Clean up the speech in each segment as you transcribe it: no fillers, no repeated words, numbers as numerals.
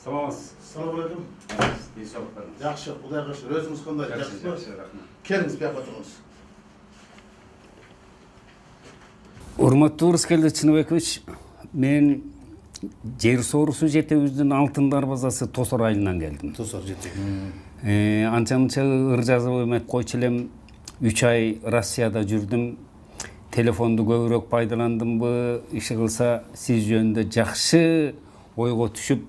Саламатсыз. Ассалаумағалейкум. Жақсы, Құдайға шүкір. Өзіңіз қандай? Жақсы, рахмет. Келіңіз, бияққа тұрыңыз. Урматтуу Рыскелди Чыныбекович, мен жер соорусу жетебиздин алтын дарбазасы Тосор айылынан келдим. Тосор жетек. Анча-мынча ыр жазып эмек койчу элем, 3 ай Россияда жүрдүм. Телефонду көбүрөөк пайдаландымбы, иши кылса сиз жөнүндө жакшы ойго түшүп,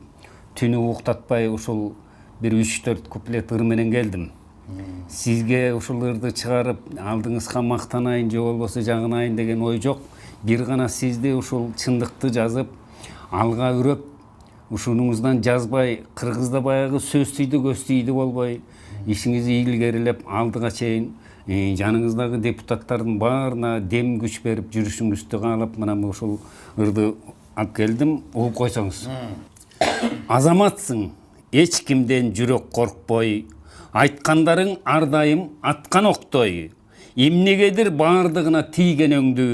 түнү уктатпай ушул бир 3-4 куплет ыр менен келдим. Сизге ушул ырды чыгарып, алдыңызга мактанайын же болбосо жагынайын деген ой жок. Бир гана сизди ушул чындыкты жазып, алга үрөп, ушунуңуздан жазбай, кыргызда баягы сөз тийди, көз тийди болбой, ишиңизди илгерилеп алдыга чейин жаныңыздагы депутаттардын баарына дем күч берип жүрүшүңүздү каалап, мына ушул ырды алып келдим, угуп койсоңуз. Азаматсың, эч кимден жүрөк коркпой, айткандарың ар дайым аткан октой. Эмнегедир баардыгына тийген өңдү,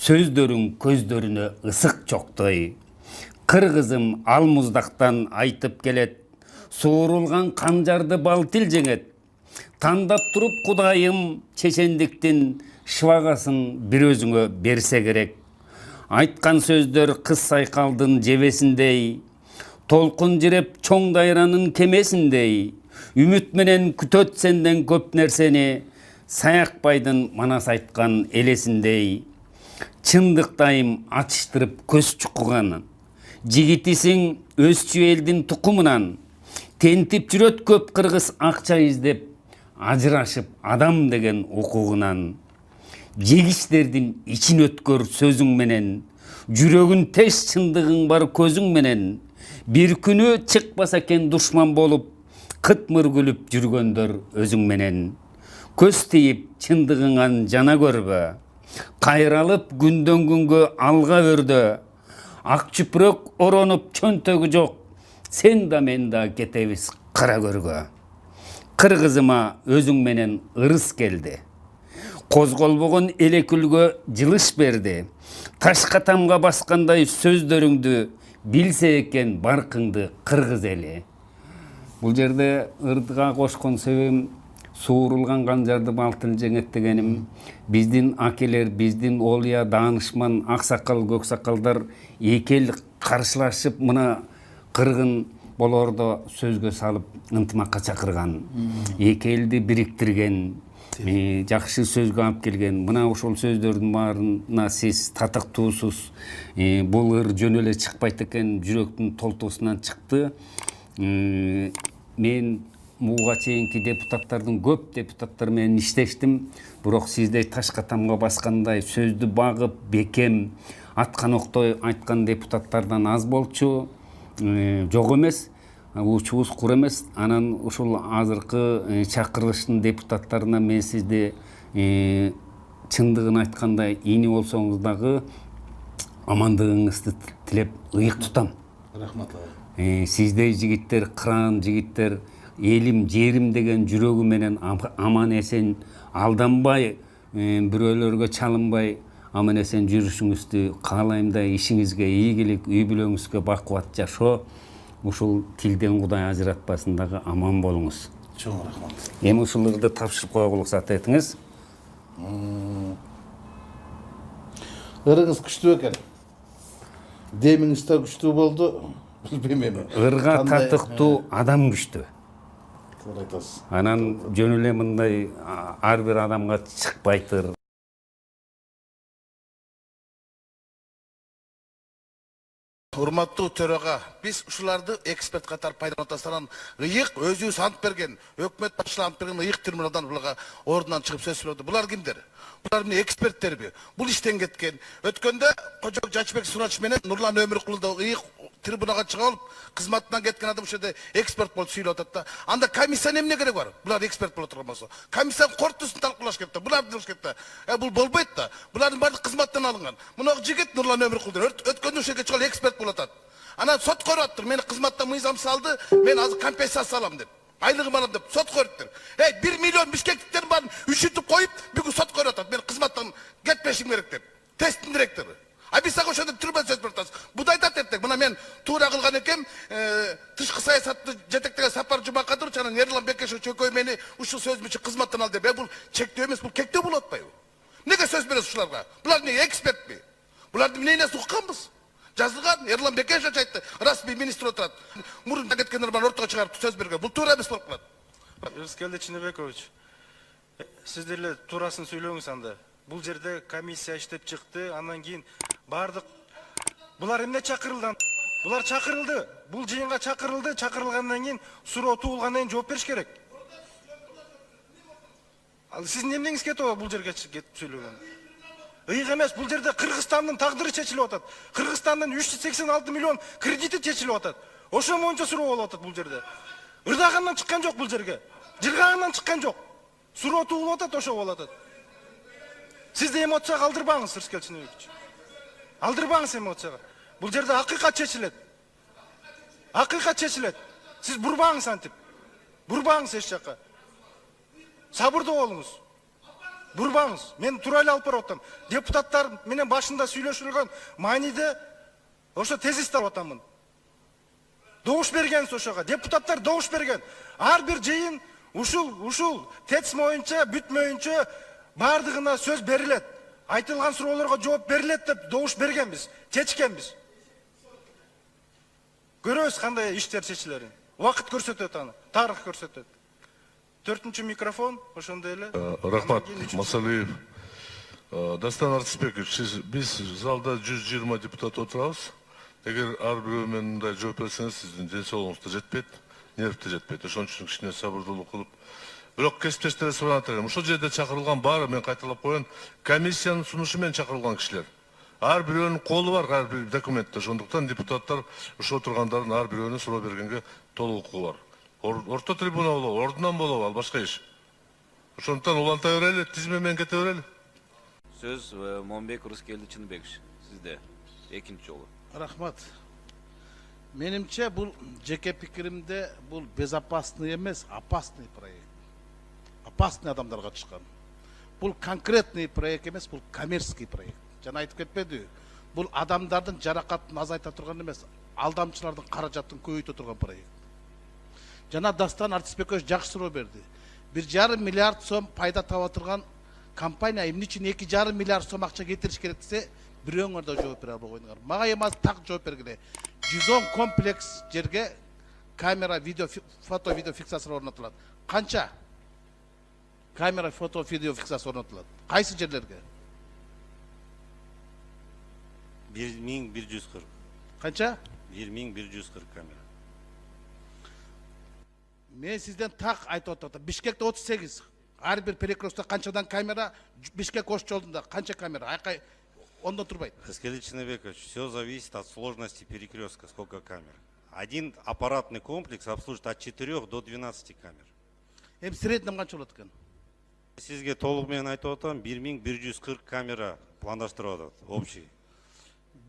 сөздөрүң көздөрүнө ысык чоктой. Кыргызым ал муздактан айтып келет, суурулган канжарды балтил жеңет. Тандап туруп Кудайым чечендиктин шыбагасын бир өзүңө берсе керек. Айткан сөздөр кыз сайкалдын жебесиндей, толкун жиреп чоң дайранын кемесиндей. Үмүт менен күтөт сенден көп нерсени, Саякбайдын манас айткан элесиндей. Чындыктайым ачыштырып көз чукуган, жигитисиң өзчү элдин тукумунан. Тентип жүрөт көп кыргыз акча издеп, ажырашып адам деген укугунан. Жегиштердин ичин өткөр сөзүң менен, жүрөгүн теш чындыгың бар көзүң менен. Бир күнү чыкпаса экен душман болуп, кытмыр күлүп жүргөндөр өзүң менен. Көз тийип чындыгыңан жана көрбө, кайралып күндөн күнгө алга өрдө. Ак чүпүрөк оронуп чөнтөгү жок, сен да мен да кетебиз кара көргө. Кыргызыма өзүң менен ырыс келди, козголбогон эле күлгө жылыш берди. Ташка тамга баскандай сөздөрүңдү билсе экен баркыңды кыргыз эли. Бул жерде ырдыга кошкон себебим суурулган канжарды балтыл жеңет дегеним, биздин акелер, биздин олия, даанышман, аксакал, көксакалдар эки эл каршылашып мына кыргын болордо сөзгө салып ынтымакка чакырган, эки элди бириктирген, жакшы сөзгө алып келген. Мына ошол сөздөрдүн баарына сиз татыктуусуз. Бул ыр жөн эле чыкпайт экен, жүрөктүн толтуусунан чыкты. Мен буга чейинки депутаттардын көп депутаттар менен иштештим, бирок сиздей ташка тамга баскандай сөздү багып, бекем, аткан октой айткан депутаттардан аз болчу. Жок эмес, учубуз кур эмес. Анан ушул азыркы чакырылыштын депутаттарына мен сизди чындыгын айткандай ини болсоңуз дагы амандыгыңызды тилеп ыйык тутам. Рахмат. Сиздей жигиттер, кыран жигиттер, элим, жерим деген жүрөгү менен аман эсен алданбай, бирөөлөргө чалынбай, аман эсен жүрүшүңүздү каалайм да, ишиңизге ийгилик, үй бүлөңүзгө бакубат жашоо, ушул тилден Кудай ажыратпасын дагы аман болуңуз. Чоң рахмат. Эми ушул ырды тапшырып коюга уруксат этиңиз. Ырыңыз күчтүү экен. Демиңиз да күчтүү болду. Билбейм эми. Ырга татыктуу адам күчтүү. Туура айтасыз. Анан жөн эле мындай ар бир адамга чыкпайт ыр. Урматтуу төрага, биз ушуларды эксперт катары пайдаланып ыйык өзүбүз ант берген, өкмөт башчылыгы ант берген ыйык терминалдан буларга ордунан чыгып сөз сүйлөдү. Булар кимдер? Булар эмне эксперттерби? Бул иштен кеткен. Өткөндө Кожок Жачбек Сурач менен Нурлан Өмүркулу да ыйык трибунага чыга алып, кызматынан кеткен адам ушерде эксперт болуп сүйлөп атат да. Анда комиссия эмне керек бар? Булар эксперт боло турган болсо. Комиссия корктусун талкуулаш керек да. Булар делиш керек да. Бул болбойт да. Булардын баардыгы кызматтан алынган. Мына жигит Нурлан Өмүркулу өткөндө ушерге чыга эксперт болуп атат. Анан сот коюп атыр. Мени кызматтан мыйзам салды, мен азыр компенсация алам деп. Айлыгым алам деп сот коюптур. 1 миллион бишкектиктерин баарын үшүтүп коюп, бүгүн сот коюп атат. Мен кызматтан кетпешим керек деп. Тесттин А біз саған ошондо түрбө сөз бертасыз. Будай да теттек. Мына мен туура кылган экем, тышкы мени ушул сөзүм үчүн кызматтан ал деп. Бул чектөө эмес, бул кектөө болуп атпайбы? Неге сөз бересиз ушуларга? Булар не экспертпи? Булардын эмнесин укканбыз? Жазылган, Эрлан Бекешев айтты. Расмий министр отурат. Мурунда кеткендер бар ортого чыгарып сөз берген. Бул туура эмес болуп калат. Рыскелди Чыныбекович, сиздер эле туурасын сүйлөңүз анда. Бул жерде комиссия иштеп чыкты, андан кийин бардык булар эмне чакырылды? Булар чакырылды. Бул жыйынга чакырылды, чакырылгандан кийин суроо туулгандан кийин жооп бериш керек. Ал сиздин эмнеңиз кетип атат бул жерге кетип сүйлөгөн? Ыйык эмес, бул жерде Кыргызстандын тагдыры чечилип атат. Кыргызстандын 386 миллион кредити чечилип атат. Ошо боюнча суроо болуп атат бул жерде. Ырдагандан чыккан жок бул жерге. Жылгагандан чыккан жок. Суроо туулуп атат, ошо болуп атат. Сизди эмоцияга алдырбаңыз, Рыскелди Чыныбекович. Алдырбаңыз эмоцияга. Бул жерде акыйкат чечилет. Акыйкат чечилет. Сиз бурбаңыз антип. Бурбаңыз эч жака. Сабырдуу болуңуз. Бурбаңыз. Мен туура эле алып барып атам. Депутаттар менен башында сүйлөшүлгөн мааниде ошо тезисти алып атамын. Добуш бергенсиз ошого. Депутаттар добуш берген. Ар бир жыйын ушул ТЭЦ боюнча бүтмөйүнчө бардыгына сөз берилет. Айтылган суроолорго жооп берилет деп добуш бергенбиз, чечкенбиз. Көрөбүз кандай иштер чечилерин. Убакыт көрсөтөт аны, тарых көрсөтөт. 4-чү микрофон ошондой эле. Рахмат, Масалиев. Дастан Артисбекович, биз залда 120 депутат отурабыз. Эгер ар бирөө менен мындай жооп берсеңиз, сиздин ден соолугуңуз да жетпейт, нерв да жетпейт. Ошон үчүн кичине сабырдуулук кылып. Бирок кесиптештерге сурап атам. Ушул жерде чакырылган баары, мен кайталап коеюн, комиссиянын сунушу менен чакырылган кишилер. Ар бирөөнүн колу бар, ар бир документте. Ошондуктан депутаттар ушо отургандардын ар бирөөнүн суроо бергенге толук укугу бар. Орто трибуна болобу, ордунан болобу, ал башка иш. Ошондуктан уланта берели, тизме менен кете берели. Сөз Момбек Рыскелди Чыныбекович, сизде экинчи жолу. Рахмат. Менимче бул жеке пикиримде бул безопасный эмес, опасный проект. Опасный адамдарга чыккан. Бул конкретный проект эмес, бул коммерческий проект. Жана айтып кетпеди. Бул адамдардын жаракатын азайта турган эмес, алдамчылардын каражатын көбөйтө турган проект. Жана Дастан Артисбекович жакшы суроо берди. 1,5 миллиард сом пайда таба турган компания эмне үчүн 2,5 миллиард сом акча кетириш керек десе, бирөөңөр да жооп бере албайсыңар. Мага эми азыр так жооп бергиле. 110 комплекс жерге камера, фото, видео фиксация орнотулат. Канча? Камера, фото, видео фиксация орнотулат. Кайсы жерлерге? 1140. Канча? 1140 камера. Мен сизден так айтып атам. Бишкекте 38. Ар бир перекрестокто канчадан камера, Бишкек ош жолунда канча камера? Айкай ондон турбайт. Рыскелди Чыныбекович, все зависит от сложности перекрестка, сколько камер. Один аппаратный комплекс обслуживает от 4 до 12 камер. Эми среднем канча болот экен? Сизге толук менен айтып атам, 1140 камера пландаштырып атат, общий.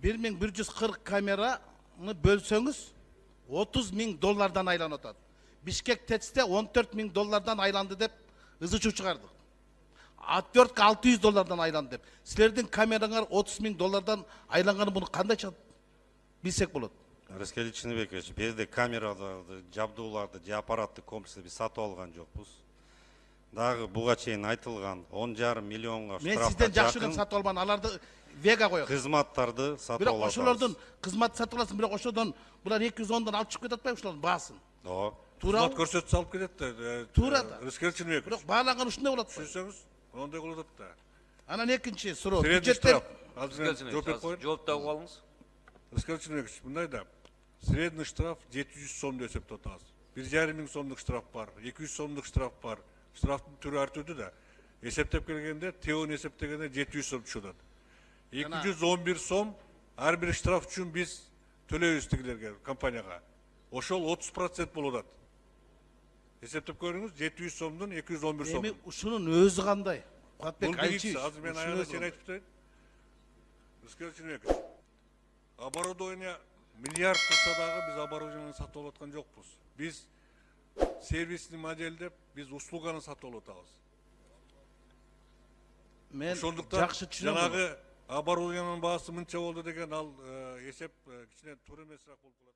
1140 камераны бөлсөңүз $30,000 айланып атат. Бишкек ТЭЦте $14,000 айланды деп ызы чуу чыгардык. Отвертка $600 айланды деп. Силердин камераңар $30,000 айланганы буну кандайча билсек болот? Рыскелди Чыныбекович, бизде камераларды, жабдууларды, же аппаратты комплексти биз сатып алган жокпуз. Дагы буга чейин айтылган 10,5 миллионго Мен штрафка сизден жакшы эле сатып албан, аларды вега коет. кызматтарды сатып Бирок алабыз. ошолордун кызмат сатып аласың, бирок ошодон булар 210дан алып чыгып кетип атпайбы ошолордун баасын? Ооба. Туура. Кызмат көрсөтүп салып кетет да. Туура да. Рыскелди Чыныбекович. Бирок бааланган ушундай болот. Түшүнсөңүз, ондай болуп атат да. Анан экинчи суроо. Средний штраф. Азыр жооп берип коеюн. Жооп таап алыңыз. Рыскелди Чыныбекович, мындай да. Средний штраф 700 сом деп эсептеп атабыз. 1,5 миң сомдук штраф бар, 200 сомдук штраф бар. Штрафтын түрү ар түрдүү да. Эсептеп келгенде, теони эсептегенде 700 сом түшүп атат. 211 сом ар бир штраф үчүн биз төлөйбүз тигилерге, компанияга. Ошол 30% болуп атат. Эсептеп көрүңүз, 700 сомдон 211 сом. Эми ушунун өзү кандай? Бул Куатбек биринчиси, азыр мен аягына чейин айтып берейин. Рыскелди Чыныбекович, оборудование миллиард турса дагы биз оборудование сатып алып аткан жокпуз. Биз сервисный модельдеп, биз услуганы сатып алып атабыз. Мен Ошондуктан жакшы түшүнөм. жанагы оборудованиянын баасы мынча болду деген ал эсеп кичине туура эмесирээк болуп калат.